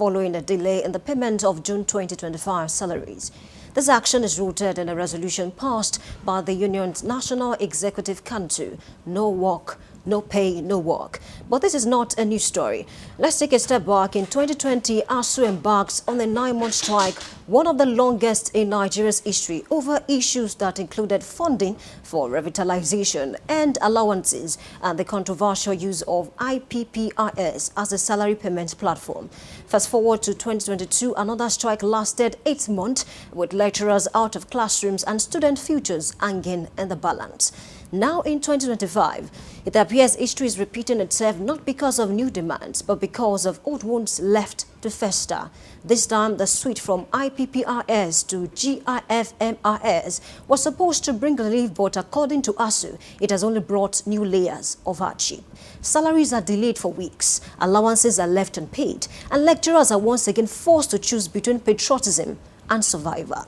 following a delay in the payment of June 2025 salaries. This action is rooted in a resolution passed by the union's National Executive Council, No Work, No Pay, No Work. But this is not a new story. Let's take a step back. In 2020, Asuu embarked on a 9-month strike, one of the longest in Nigeria's history, over issues that included funding for revitalization and allowances and the controversial use of IPPRS as a salary payment platform. Fast forward to 2022, another strike lasted 8 months, with lecturers out of classrooms and student futures hanging in the balance. Now in 2025, it appears history is repeating itself not because of new demands, but because of old wounds left to fester. This time, the switch from IPPRS to GIFMRS was supposed to bring relief, but according to Asuu, it has only brought new layers of hardship. Salaries are delayed for weeks, allowances are left unpaid, and lecturers are once again forced to choose between patriotism and survival.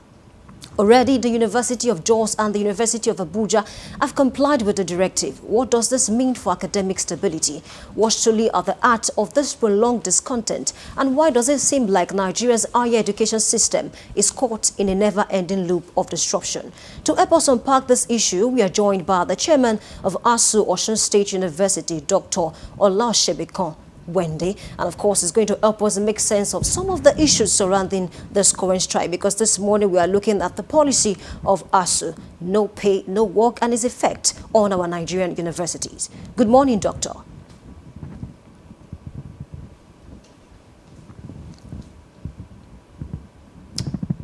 Already, the University of Jos and the University of Abuja have complied with the directive. What does this mean for academic stability? What truly are the heart of this prolonged discontent? And why does it seem like Nigeria's higher education system is caught in a never-ending loop of disruption? To help us unpack this issue, we are joined by the chairman of Asuu Osun State University, Dr. Olasebikon Wendy, and of course is going to help us make sense of some of the issues surrounding this current strike, because this morning we are looking at the policy of Asuu, no pay, no work, and its effect on our Nigerian universities. Good morning, Doctor.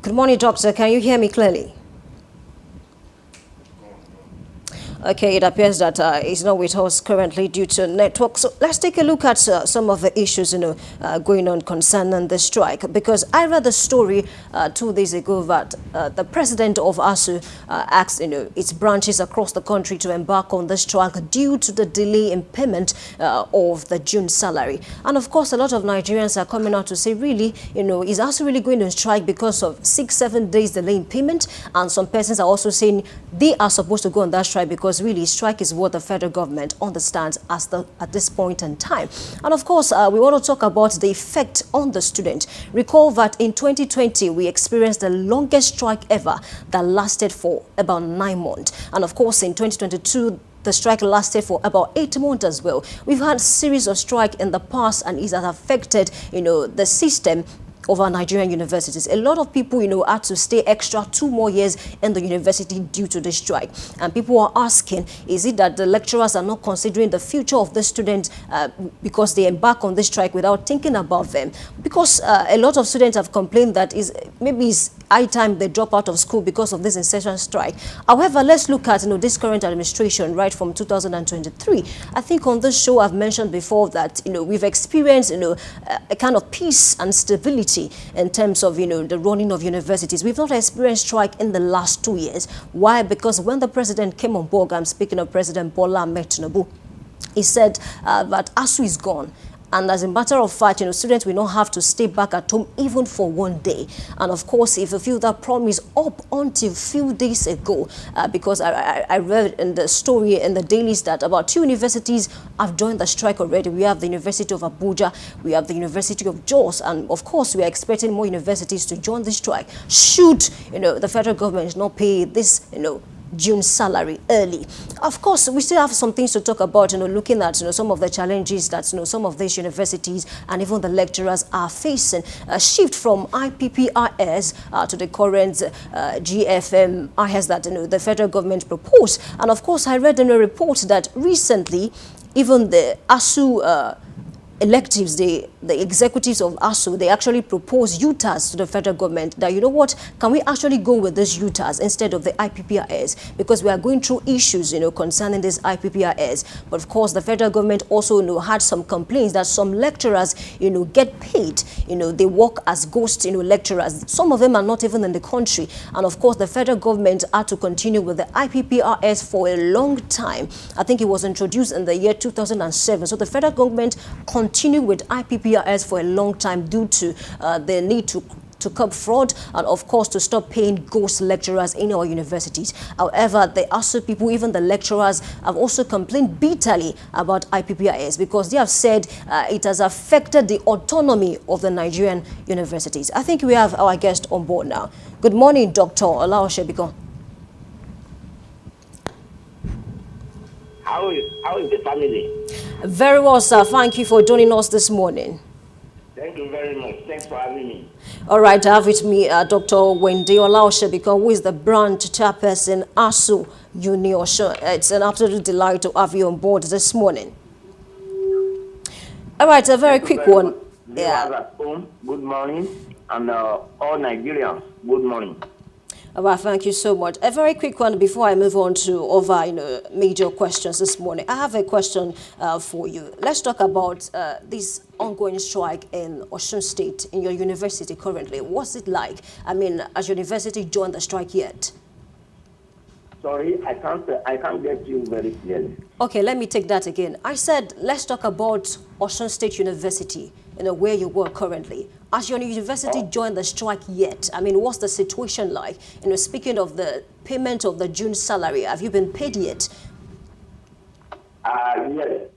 Good morning, Doctor. Can you hear me clearly? Okay, it appears that he's not with us currently due to network. So let's take a look at some of the issues, going on concerning the strike. Because I read the story 2 days ago that the president of Asuu asked, its branches across the country to embark on the strike due to the delay in payment of the June salary. And of course, a lot of Nigerians are coming out to say, really, is Asuu really going to strike because of 6-7 days delay in payment? And some persons are also saying they are supposed to go on that strike because really strike is what the federal government understands at this point in time. And of course, we want to talk about the effect on the student. Recall that in 2020, we experienced the longest strike ever that lasted for about 9 months. And of course, in 2022, the strike lasted for about 8 months as well. We've had a series of strikes in the past, and it has affected, the system of our Nigerian universities. A lot of people, had to stay extra 2 more years in the university due to the strike. And people are asking, is it that the lecturers are not considering the future of the students because they embark on this strike without thinking about them? Because a lot of students have complained that maybe it's high time they drop out of school because of this incessant strike. However, let's look at this current administration right from 2023. I think on this show I've mentioned before that we've experienced a kind of peace and stability in terms of the running of universities. We've not experienced strike in the last 2 years. Why? Because when the president came on board, I'm speaking of President Bola Ahmed Tinubu, he said that Asuu is gone. And as a matter of fact, students will not have to stay back at home even for 1 day. And of course, if you feel that promise up until a few days ago, because I read in the story in the dailies that about 2 universities have joined the strike already. We have the University of Abuja, we have the University of Jos, and of course, we are expecting more universities to join the strike. Should, the federal government not pay this, June salary early. Of course, we still have some things to talk about, looking at some of the challenges that some of these universities and even the lecturers are facing. A shift from IPPRS to the current GFMRS that the federal government proposed. And of course, I read in a report that recently even the Asuu electives, the executives of Asuu, they actually propose UTAS to the federal government that, what, can we actually go with this UTAS instead of the IPPRS? Because we are going through issues, concerning this IPPRS. But of course, the federal government also, had some complaints that some lecturers, get paid, they work as ghost, lecturers. Some of them are not even in the country. And of course, the federal government had to continue with the IPPRS for a long time. I think it was introduced in the year 2007. So the federal government continued with IPPRS for a long time due to the need to to curb fraud and, of course, to stop paying ghost lecturers in our universities. However, the Asuu people, even the lecturers, have also complained bitterly about IPPIS because they have said it has affected the autonomy of the Nigerian universities. I think we have our guest on board now. Good morning, Dr. Olaoshebiko. How is the family? Very well, sir. Thank you for joining us this morning. Thank you very much. Thanks for having me. All right, I have with me Dr. Wendy Olaoshebiko, who is the branch chairperson, Asuu Union. It's an absolute delight to have you on board this morning. All right, a very quick one. Yeah. At home, good morning, and all Nigerians, good morning. All right, thank you so much. A very quick one before I move on to other major questions this morning. I have a question for you. Let's talk about this ongoing strike in Osun State, in your university currently. What's it like? I mean, has your university joined the strike yet? Sorry, I can't get you very clearly. Okay, let me take that again. I said, let's talk about Osun State University, where you work currently. Has your university joined the strike yet? I mean, what's the situation like? Speaking of the payment of the June salary, have you been paid yet? Yes.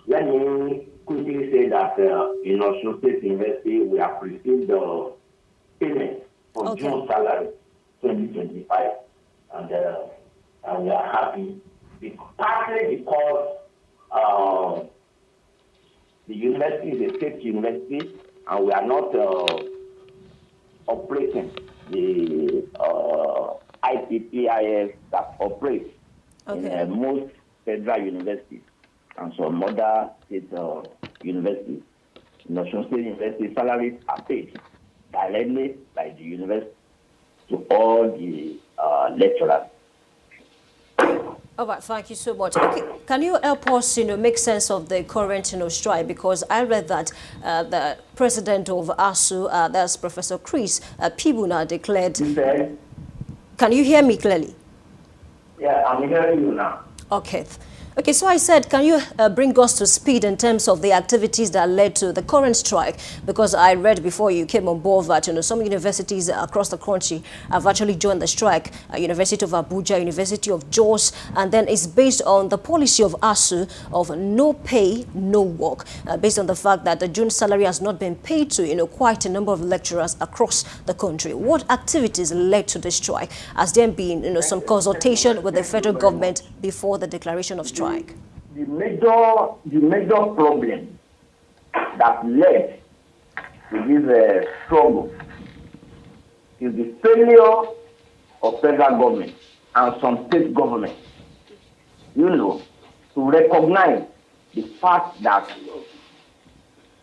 Let me quickly say that in Osun State University, we have received the payment for June salary 2025. And we are happy, partly because the university is a state university and we are not operating the IPPIS that operates in most federal universities and some other state universities. In Osun State University, salaries are paid directly by the university to all the lecturers. All right, thank you so much. Okay, can you help us, make sense of the current, strike? Because I read that the president of Asuu, that's Professor Chris Pibuna, declared. Can you hear me clearly? Yeah, I'm hearing you now. Okay. Okay, so I said, can you bring us to speed in terms of the activities that led to the current strike? Because I read before you came on board that, some universities across the country have actually joined the strike. University of Abuja, University of Jos, and then it's based on the policy of Asuu of no pay, no work, based on the fact that the June salary has not been paid to, quite a number of lecturers across the country. What activities led to the strike? Has there been, some consultation with the federal government before the declaration of strike? The major problem that led to this struggle is the failure of federal government and some state governments, to recognize the fact that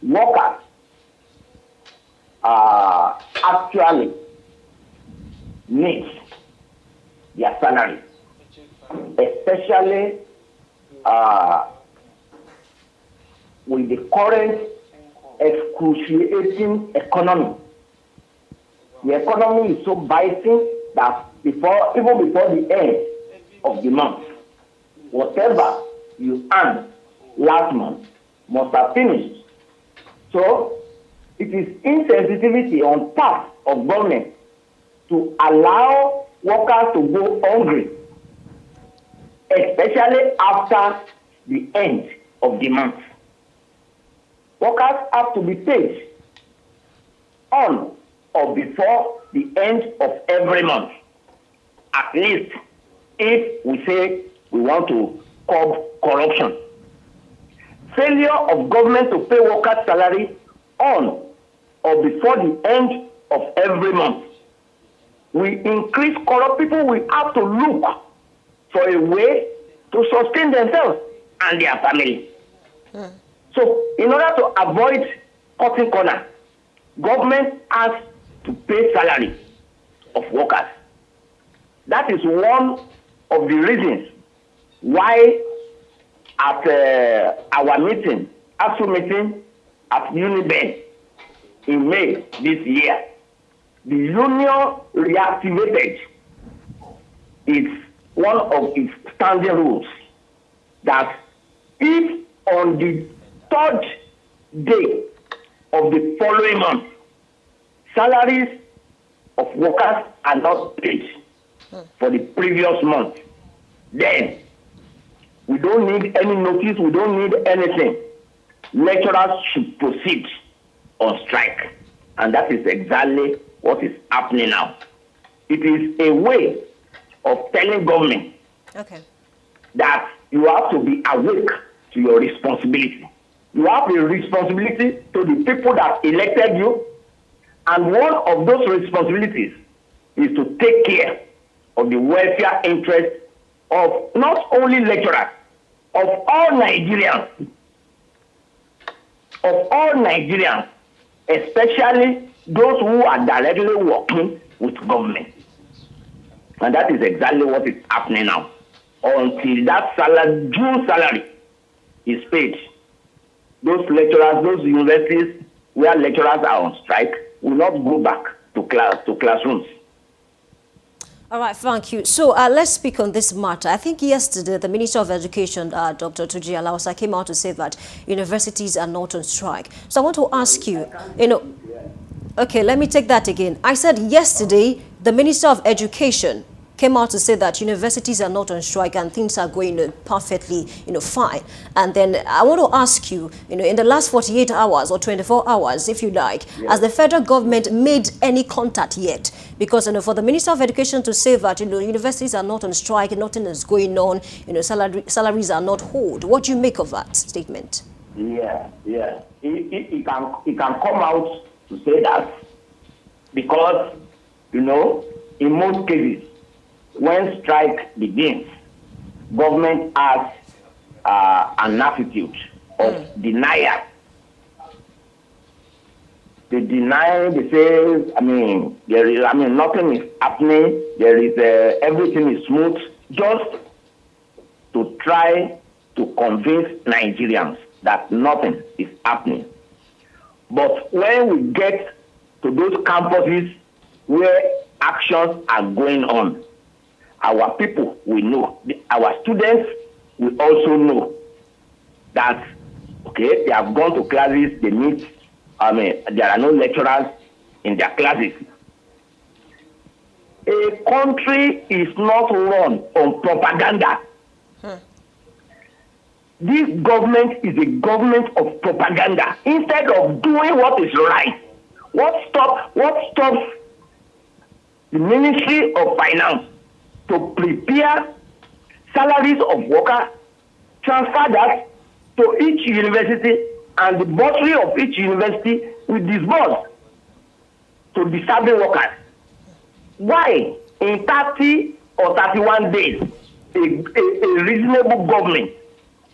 workers actually need their salaries, especially with the current excruciating economy. The economy is so biting that even before the end of the month, whatever you earned last month must have finished. So it is insensitivity on part of government to allow workers to go hungry, especially after the end of the month. Workers have to be paid on or before the end of every month. At least if we say we want to curb corruption. Failure of government to pay workers' salary on or before the end of every month will increase corrupt people. We have to look for a way to sustain themselves and their family. So in order to avoid cutting corners, government has to pay salary of workers. That is one of the reasons why at our meeting, Asuu meeting at Uniben in May this year, the union reactivated one of its standing rules that if on the third day of the following month, salaries of workers are not paid for the previous month, then we don't need any notice, we don't need anything. Lecturers should proceed on strike. And that is exactly what is happening now. It is a way of telling government that you have to be awake to your responsibility. You have a responsibility to the people that elected you, and one of those responsibilities is to take care of the welfare interests of not only lecturers, of all Nigerians. Of all Nigerians, especially those who are directly working with government. And that is exactly what is happening now. Until that salary, June salary, is paid, those lecturers, those universities where lecturers are on strike will not go back to classrooms. All right, thank you. So let's speak on this matter. I think yesterday the Minister of Education, Dr. Tuji Alausa, came out to say that universities are not on strike. So I want to ask you, okay, let me take that again. I said yesterday the Minister of Education came out to say that universities are not on strike and things are going perfectly, fine. And then I want to ask you, in the last 48 hours or 24 hours, if you like, has the federal government made any contact yet? Because, for the Minister of Education to say that, universities are not on strike, nothing is going on, salaries are not hold. What do you make of that statement? Yeah. He can come out to say that because, in most cases, when strike begins, government has an attitude of denial. They deny, they say, nothing is happening, everything is smooth, just to try to convince Nigerians that nothing is happening. But when we get to those campuses where actions are going on, our people will know, our students will also know that, okay, they have gone to classes, they meet, there are no lecturers in their classes. A country is not run on propaganda. This government is a government of propaganda. Instead of doing what is right, what stops the Ministry of Finance to prepare salaries of workers, transfer that to each university, and the bursary of each university will disburse to the serving workers. Why, in 30 or 31 days, a reasonable government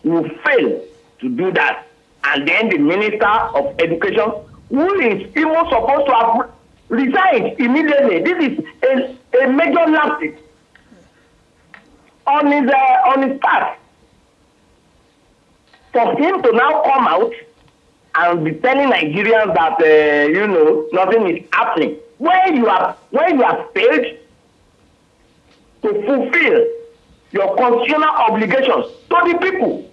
will fail to do that? And then the Minister of Education, who is even supposed to have resigned immediately, this is a major lapse on his part. For him to now come out and be telling Nigerians that nothing is happening, when you have failed to fulfill your constitutional obligations to the people,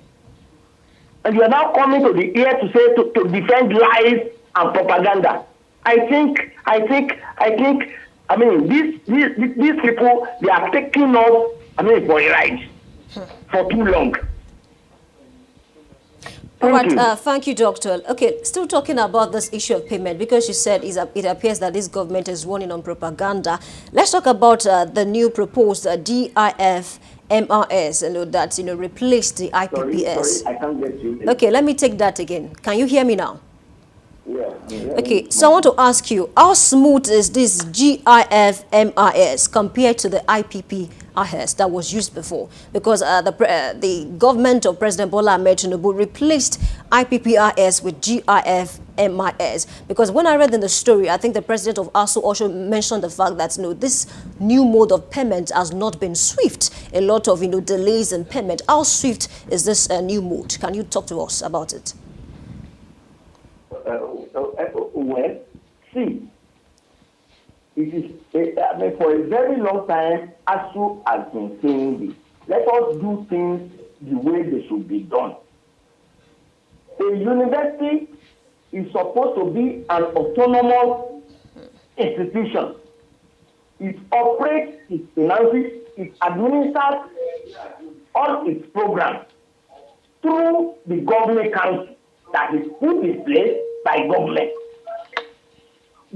and you are now coming to the ear to say to defend lies and propaganda. I think these people, they are taking us for a ride for too long. All right, thank you, Doctor. Okay, still talking about this issue of payment, because you said it appears that this government is running on propaganda. Let's talk about the new proposed DIF MRS, that replaced the IPPS. Sorry, I can't get you. Okay, let me take that again. Can you hear me now? Yeah. Okay, so I want to ask you, how smooth is this GIF MRS compared to the IPPRS that was used before? Because the government of President Bola Ahmed Tinubu replaced IPPRS with GIF MRS. Because when I read in the story, I think the president of Asuu also mentioned the fact that this new mode of payment has not been swift. A lot of delays in payment. How swift is this new mode? Can you talk to us about it? Well, see, it is for a very long time, Asuu has been saying this. Let us do things the way they should be done. A university is supposed to be an autonomous institution. It operates its finances, it administers all its programs through the government council that is put in place by government.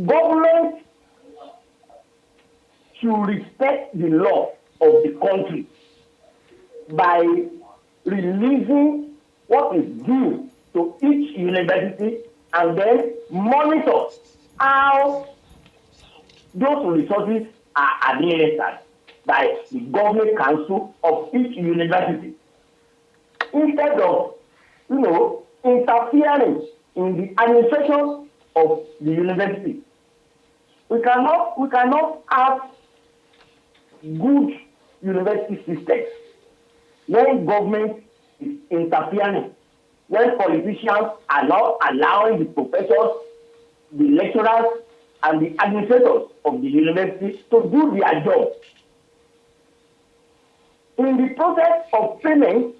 Government should respect the law of the country by releasing what is due to each university and then monitor how those resources are administered by the government council of each university. Instead of, interfering in the administration of the university, we cannot have good university systems when government is interfering, when politicians are not allowing the professors, the lecturers, and the administrators of the university to do their job. In the process of payments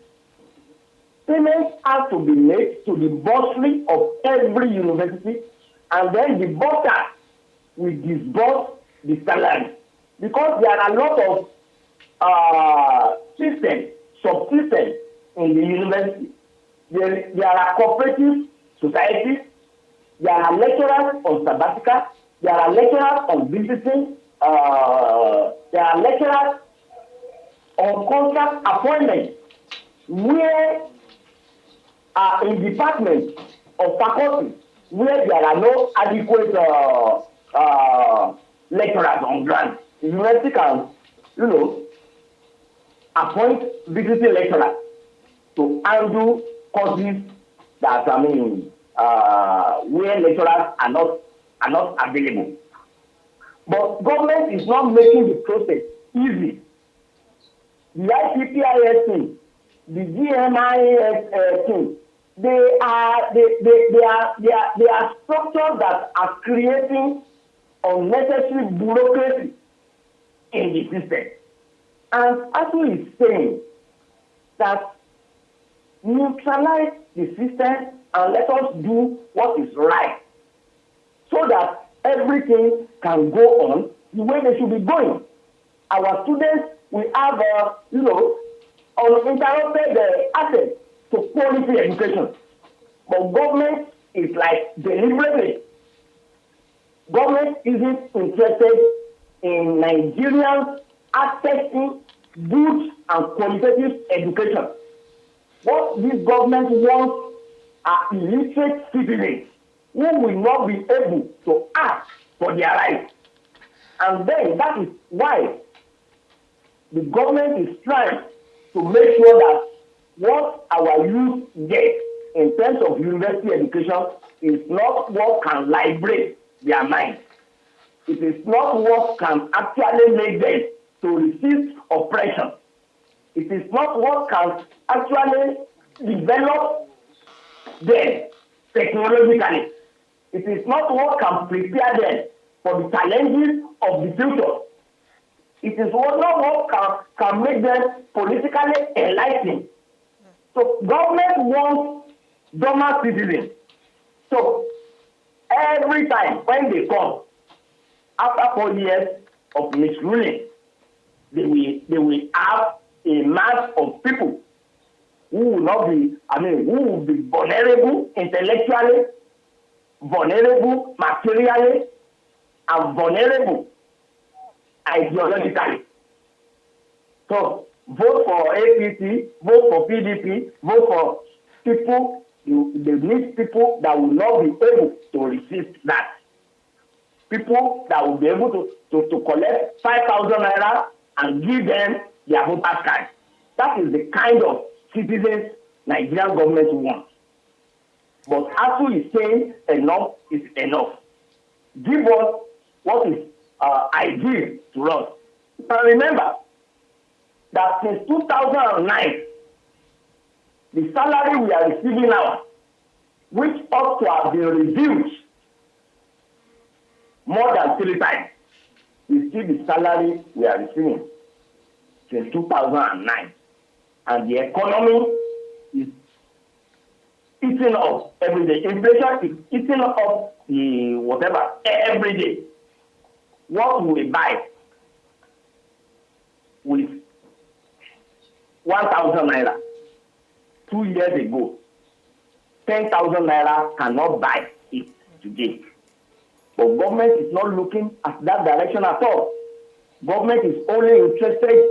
have to be made to the bursary of every university, and then the bursar will disburse the salary. Because there are a lot of systems, subsystems in the university. There are cooperative societies, there are lecturers on sabbatical, there are lecturers on visiting, there are lecturers on contract appointment, where in departments of faculty where there are no adequate lecturers on ground. The university can, appoint visiting lecturers to handle courses that where lecturers are not available. But government is not making the process easy. The ICPIS team, the GMIS team, they are structures that are creating unnecessary bureaucracy in the system. And Asuu is saying that neutralize the system and let us do what is right, so that everything can go on the way they should be going. Our students will have, uninterrupted access to quality education. But government is like deliberately. Government isn't interested in Nigerians accessing good and qualitative education. What this government wants are illiterate citizens who will not be able to ask for their rights. And then that is why the government is trying to make sure that what our youth get in terms of university education is not what can liberate their mind. It is not what can actually make them to resist oppression. It is not what can actually develop them technologically. It is not what can prepare them for the challenges of the future. It is not what can make them politically enlightened. So government wants dormant citizens. So every time when they come, after 4 years of misruling, they will have a mass of people who will not be, who will be vulnerable intellectually, vulnerable materially, and vulnerable ideologically. So vote for APC, vote for PDP, vote for people. They need people that will not be able to resist that. People that will be able to collect 5,000 naira and give them their voter card. That is the kind of citizens Nigerian government wants. But Asuu is saying enough is enough. Give us what is ideal to us. And remember that since 2009, the salary we are receiving now, which ought to have been reviewed more than 3 times, is still the salary we are receiving since 2009. And the economy is eating up every day. Inflation is eating up the whatever every day. what we buy with 1,000 naira 2 years ago, 10,000 naira cannot buy it today. But government is not looking at that direction at all. Government is only interested,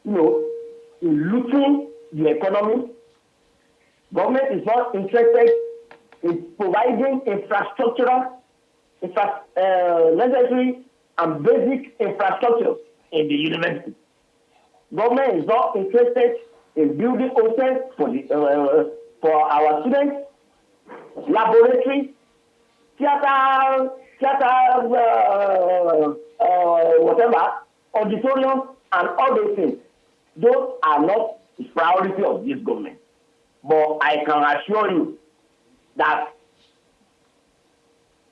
in looting the economy. Government is not interested in providing necessary and basic infrastructure in the university. Government is not interested in building hostels for our students, laboratories, theater, whatever, auditorium, and all those things. Those are not the priority of this government. But I can assure you that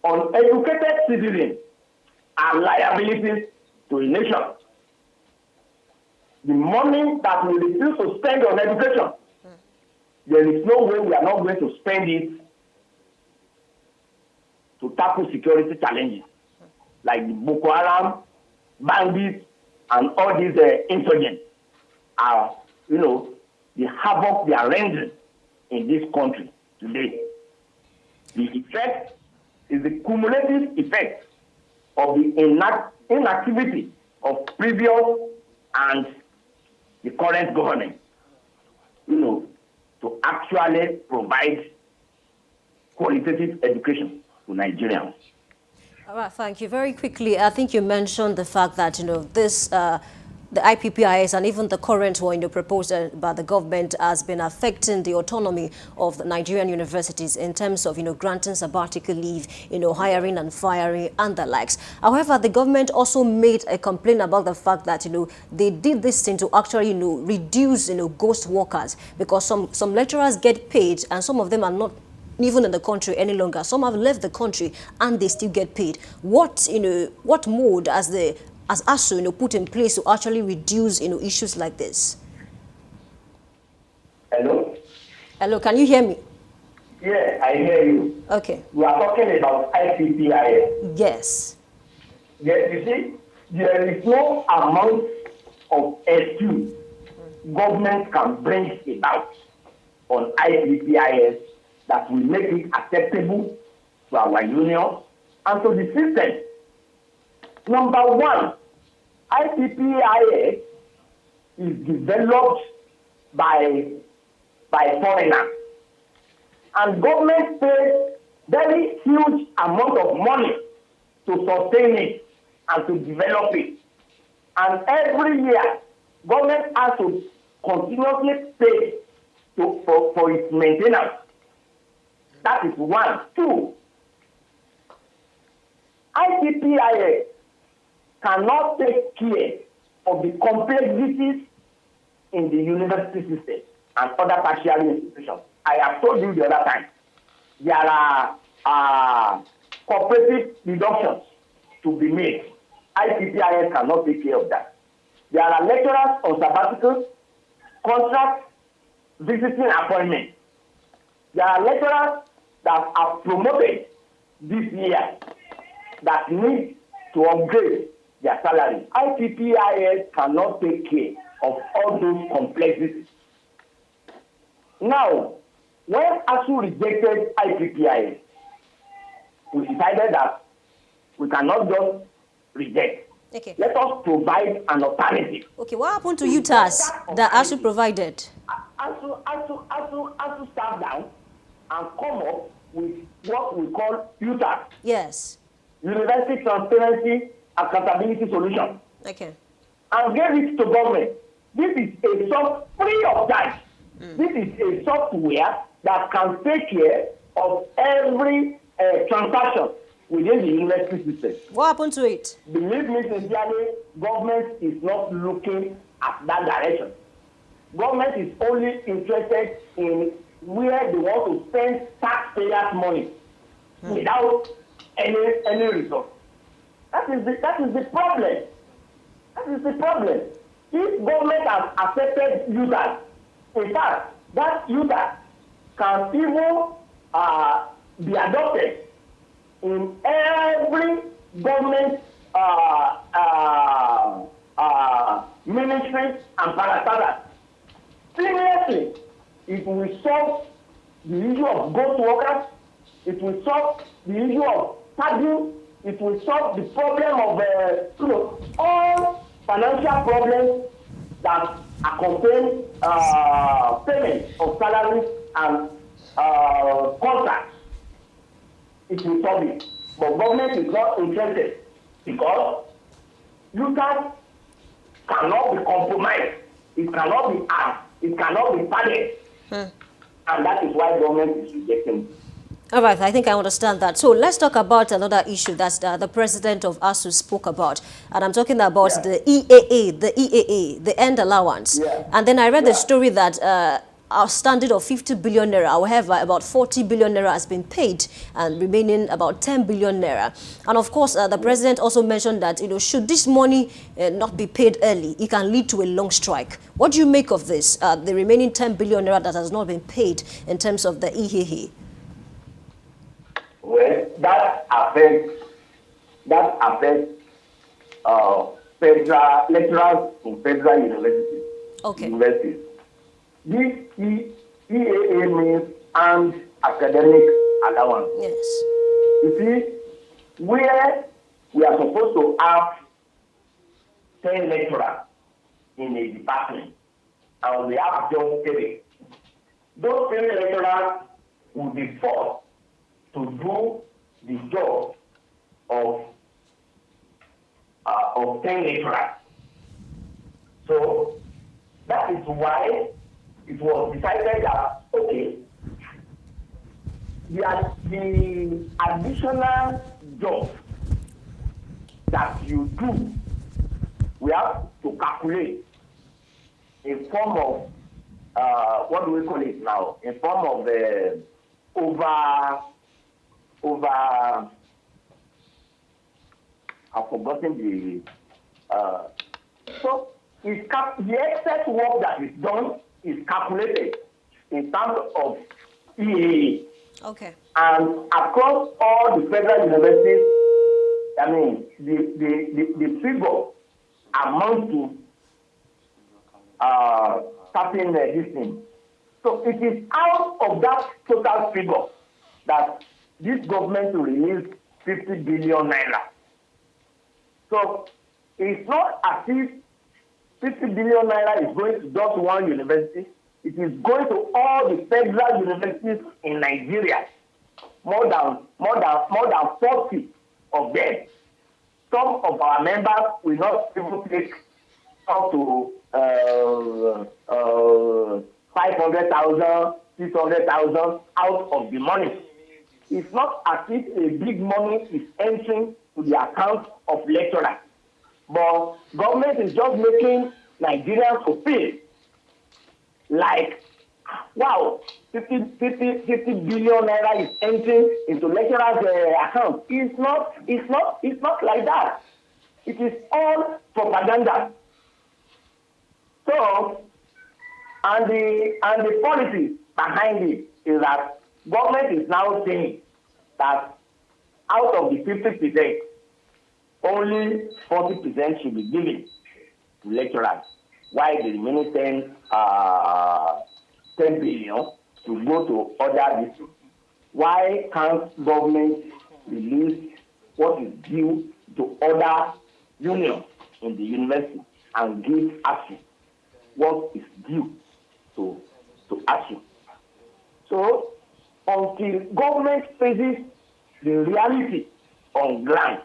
uneducated citizens are liabilities to a nation. The money that we refuse to spend on education, there is no way we are not going to spend it to tackle security challenges like the Boko Haram, bandits, and all these insurgents are, the havoc they are rendering in this country today. The effect is the cumulative effect of the inactivity of previous and the current government, to actually provide qualitative education to Nigerians. All right, thank you. Very quickly, I think you mentioned the fact that, the IPPIS and even the current one proposed by the government has been affecting the autonomy of the Nigerian universities in terms of, granting sabbatical leave, hiring and firing and the likes. However, the government also made a complaint about the fact that, they did this thing to actually, reduce, ghost workers, because some lecturers get paid and some of them are not even in the country any longer. Some have left the country and they still get paid. What mode as Asuu, put in place to actually reduce, issues like this? Hello? Hello, can you hear me? Yeah, I hear you. Okay. We are talking about IPPIS. Yes. Yes, you see, there is no amount of excuse government can bring about on IPPIS that will make it acceptable to our union and to the system. Number one, IPPIS is developed by foreigners, and government pays very huge amount of money to sustain it and to develop it. And every year, government has to continuously pay for its maintenance. That is one. Two, IPPIS cannot take care of the complexities in the university system and other tertiary institutions. I have told you the other time, there are cooperative deductions to be made. IPPIS cannot take care of that. There are lecturers on sabbatical, contracts, visiting appointments. There are lecturers that are promoted this year that need to upgrade their salary. IPPIS cannot take care of all those complexities. Now, when Asuu rejected IPPIS, we decided that we cannot just reject. Okay. Let us provide an alternative. Okay, what happened to UTAS that Asuu provided? Asuu sat down and come up with what we call UTAS. Yes. University Transparency Accountability Solution. Okay. And gave it to government. This is a software free of charge. This is a software that can take care of every transaction within the university system. What happened to it? Believe me sincerely, government is not looking at that direction. Government is only interested in where they want to spend taxpayers' money without any result. That is the problem. That is the problem. If government has accepted users, in fact, that user can even be adopted in every government ministries and parastatals. Seriously, it will solve the issue of ghost workers. It will solve the issue of tagging. It will solve the problem of all financial problems that accompany payment of salaries and contracts. It will solve it. But government is not interested because users cannot be compromised. It cannot be asked. It cannot be padded. And that is why government is rejecting it. All right, I think I understand that. So let's talk about another issue that the president of Asuu spoke about. And I'm talking about the EAA, the end allowance. And then I read the story that outstanding of 50 billion naira, however, about 40 billion naira has been paid and remaining about 10 billion naira. And of course, the president also mentioned that, should this money not be paid early, it can lead to a long strike. What do you make of this, the remaining 10 billion naira that has not been paid in terms of the EAA? Well, that affects federal lecturers in federal universities. Okay. This EAA means and academic allowance. Yes. You see, where we are supposed to have 10 lecturers in a department, and we have just 3. Those 3 lecturers will be forced to do the job of 10 lecturers. So that is why it was decided that, okay, the additional job that you do, we have to calculate in form of, what do we call it now? In form of the I've forgotten so the excess work that is done is calculated in terms of EAA. Okay. And across all the federal universities, I mean, the figure amounts to certain this thing. So it is out of that total figure that this government will release 50 billion naira. So it's not as if 50 billion naira is going to just one university. It is going to all the federal universities in Nigeria. More than 40 of them. Some of our members will not even take up to 500,000, 600,000 out of the money. It's not as if a big money is entering to the account of lecturers. But government is just making Nigerians to feel like, wow, 50 billion naira is entering into lecturers' account. It's not like that. It is all propaganda. So, and the policy behind it is that government is now saying that out of the 50%, only 40% should be given to lecturers, while the remaining 10 billion to go to other districts. Why can't government release what is due to other unions in the university and give Asuu what is due to Asuu? So until government faces the reality on ground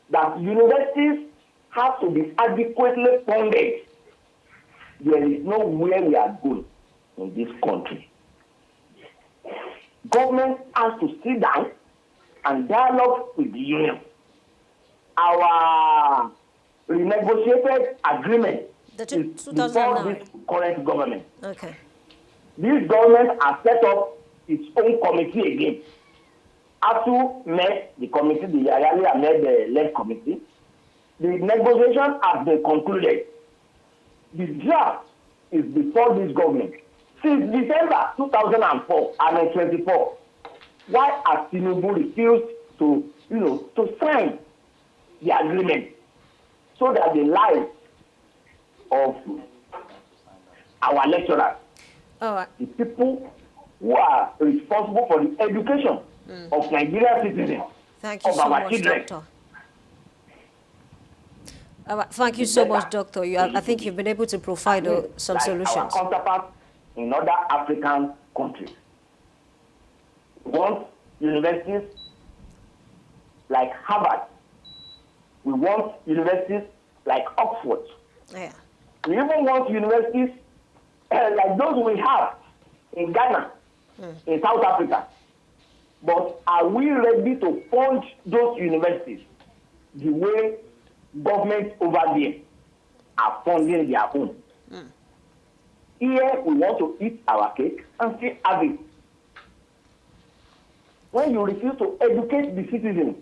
that universities have to be adequately funded, there is nowhere we are going in this country. Government has to sit down and dialogue with the union. Our renegotiated agreement is before this current government. Okay. This government has set up its own committee again. Asuu met the committee, the Ayali Ahmed-led committee. The negotiation has been concluded. The draft is before this government. Since December 2004 and 24, why has Tinubu refused to sign the agreement so that the lives of our lecturers, the people who are responsible for the education of Nigerian citizens, Thank you of so our much, children. Doctor. Thank you so much, Doctor. I think you've been able to provide some like solutions. Our counterparts in other African countries. We want universities like Harvard. We want universities like Oxford. Yeah. We even want universities like those we have in Ghana, in South Africa. But are we ready to fund those universities the way governments over there are funding their own? Here we want to eat our cake and still have it. When you refuse to educate the citizens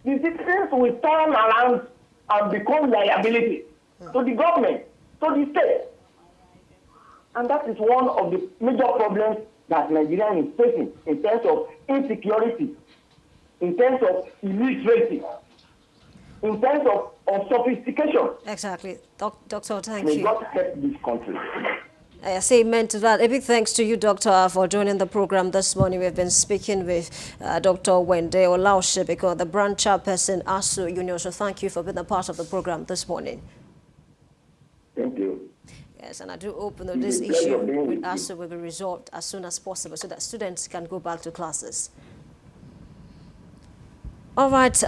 will turn around and become liability to the government, to the state. And that is one of the major problems that Nigeria is facing in terms of insecurity, in terms of illiteracy, in terms of sophistication. Exactly. Doctor, thank May you. God help this country. I say amen to that. A big thanks to you, Doctor, for joining the program this morning. We've been speaking with Dr. Wende Olaoshibiko, the branch chairperson, Asuu Union. So thank you for being a part of the program this morning. Thank you. Yes, and I do hope this issue with Asuu will be resolved as soon as possible so that students can go back to classes. All right,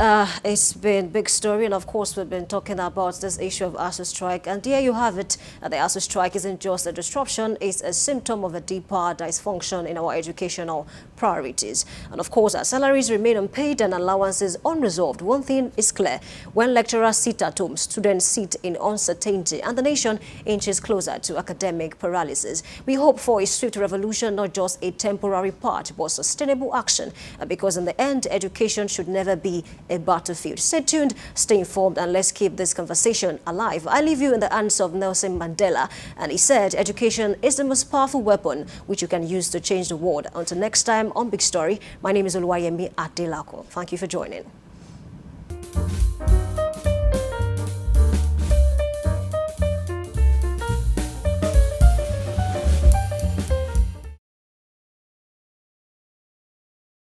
it's been a big story, and of course we've been talking about this issue of Asuu strike, and there you have it. The Asuu strike isn't just a disruption, it's a symptom of a deeper dysfunction in our educational priorities. And of course, our salaries remain unpaid and allowances unresolved. One thing is clear: when lecturers sit at home, students sit in uncertainty, and the nation inches closer to academic paralysis. We hope for a swift revolution, not just a temporary part, but sustainable action, because in the end, education should never be a battlefield. Stay tuned, stay informed, and let's keep this conversation alive. I leave you in the hands of Nelson Mandela, and he said education is the most powerful weapon which you can use to change the world. Until next time on Big Story, my name is Oluwayemi Adelako. Thank you for joining.